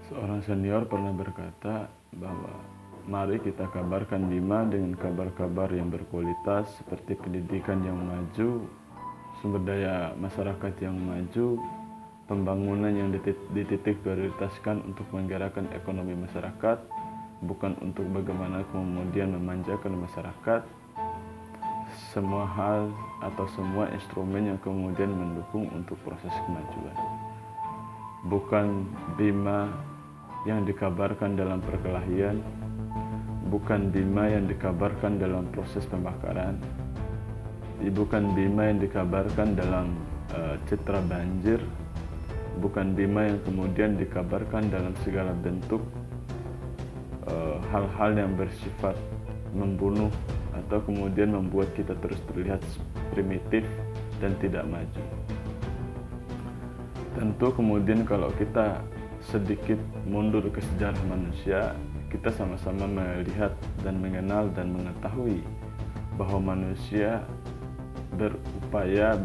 Seorang senior pernah berkata bahwa mari kita kabarkan Bima dengan kabar-kabar yang berkualitas seperti pendidikan yang maju, sumber daya masyarakat yang maju, pembangunan yang dititik prioritaskan untuk menggerakkan ekonomi masyarakat, bukan untuk bagaimana kemudian memanjakan masyarakat. Semua hal atau semua instrumen yang kemudian mendukung untuk proses kemajuan. Bukan Bima yang dikabarkan dalam perkelahian, bukan Bima yang dikabarkan dalam proses pembakaran, bukan Bima yang dikabarkan dalam citra banjir, bukan Bima yang kemudian dikabarkan dalam segala bentuk hal-hal yang bersifat membunuh atau kemudian membuat kita terus terlihat primitif dan tidak maju. Tentu kemudian kalau kita sedikit mundur ke sejarah manusia, kita sama-sama melihat dan mengenal dan mengetahui bahwa manusia berupaya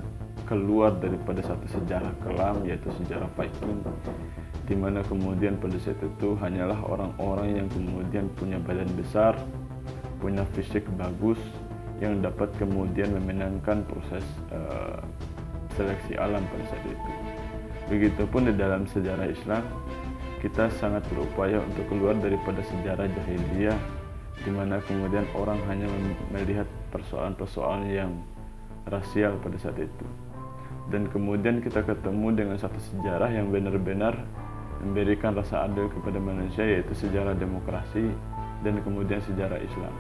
keluar daripada satu sejarah kelam, yaitu sejarah Viking, di mana kemudian pada saat itu hanyalah orang-orang yang kemudian punya badan besar, punya fisik bagus, yang dapat kemudian memenangkan proses seleksi alam pada saat itu. Begitupun di dalam sejarah Islam, kita sangat berupaya untuk keluar daripada sejarah jahiliyah, di mana kemudian orang hanya melihat persoalan-persoalan yang rasial pada saat itu. Dan kemudian kita ketemu dengan satu sejarah yang benar-benar memberikan rasa adil kepada manusia, yaitu sejarah demokrasi dan kemudian sejarah Islam.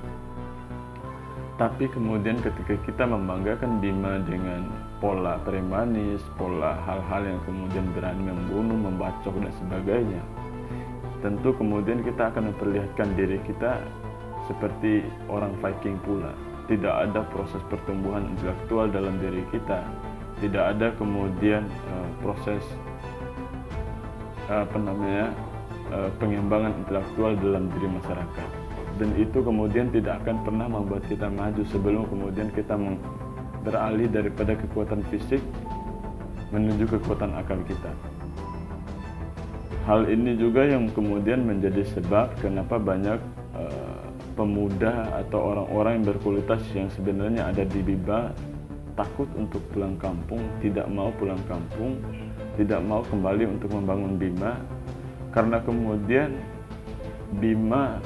Tapi kemudian ketika kita membanggakan Bima dengan pola premanis, pola hal-hal yang kemudian berani membunuh, membacok dan sebagainya, tentu kemudian kita akan memperlihatkan diri kita seperti orang Viking pula. Tidak ada proses pertumbuhan intelektual dalam diri kita, tidak ada kemudian proses pengembangan intelektual dalam diri masyarakat. Dan itu kemudian tidak akan pernah membuat kita maju sebelum kemudian kita beralih daripada kekuatan fisik menuju kekuatan akal kita. Hal ini juga yang kemudian menjadi sebab kenapa banyak pemuda atau orang-orang yang berkualitas yang sebenarnya ada di Bima takut untuk pulang kampung, tidak mau pulang kampung, tidak mau kembali untuk membangun Bima, karena kemudian Bima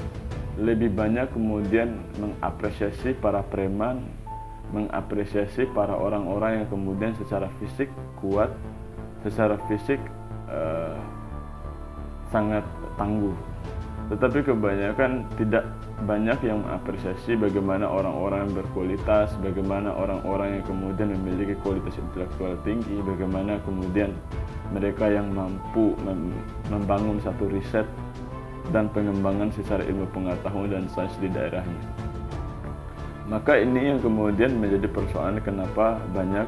lebih banyak kemudian mengapresiasi para preman, mengapresiasi para orang-orang yang kemudian secara fisik kuat, secara fisik sangat tangguh. Tetapi kebanyakan tidak banyak yang mengapresiasi bagaimana orang-orang yang berkualitas, bagaimana orang-orang yang kemudian memiliki kualitas intelektual tinggi, bagaimana kemudian mereka yang mampu membangun satu riset dan pengembangan secara ilmu pengetahuan dan sains di daerahnya. Maka ini yang kemudian menjadi persoalan kenapa banyak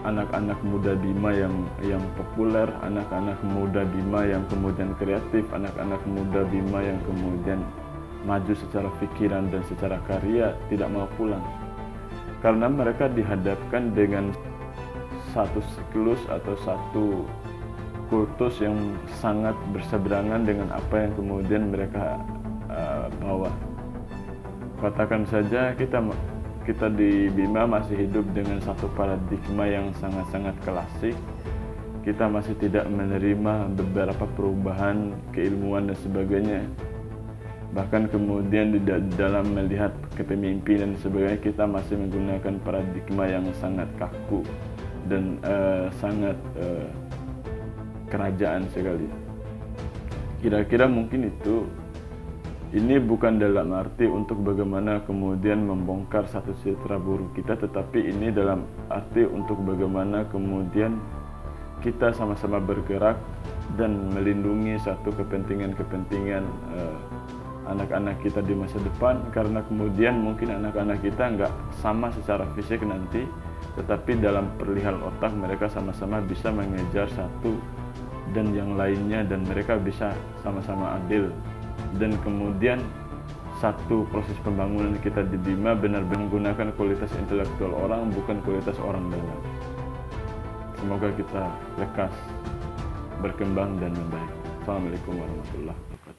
anak-anak muda Bima yang populer, anak-anak muda Bima yang kemudian kreatif, anak-anak muda Bima yang kemudian maju secara pikiran dan secara karya tidak mau pulang. Karena mereka dihadapkan dengan satu siklus atau satu kultus yang sangat berseberangan dengan apa yang kemudian mereka bawa. Katakan saja kita di Bima masih hidup dengan satu paradigma yang sangat-sangat klasik. Kita masih tidak menerima beberapa perubahan keilmuan dan sebagainya. Bahkan kemudian di dalam melihat kepemimpinan dan sebagainya, kita masih menggunakan paradigma yang sangat kaku dan sangat kerajaan sekali. Kira-kira mungkin itu. Ini bukan dalam arti untuk bagaimana kemudian membongkar satu citra buruk kita, tetapi ini dalam arti untuk bagaimana kemudian kita sama-sama bergerak dan melindungi satu kepentingan-kepentingan anak-anak kita di masa depan. Karena kemudian mungkin anak-anak kita nggak sama secara fisik nanti, tetapi dalam perihal otak mereka sama-sama bisa mengejar satu dan yang lainnya, dan mereka bisa sama-sama adil. Dan kemudian satu proses pembangunan kita di Bima benar-benar menggunakan kualitas intelektual orang, bukan kualitas orang dalam. Semoga kita lekas berkembang dan membaik. Assalamualaikum warahmatullahi wabarakatuh.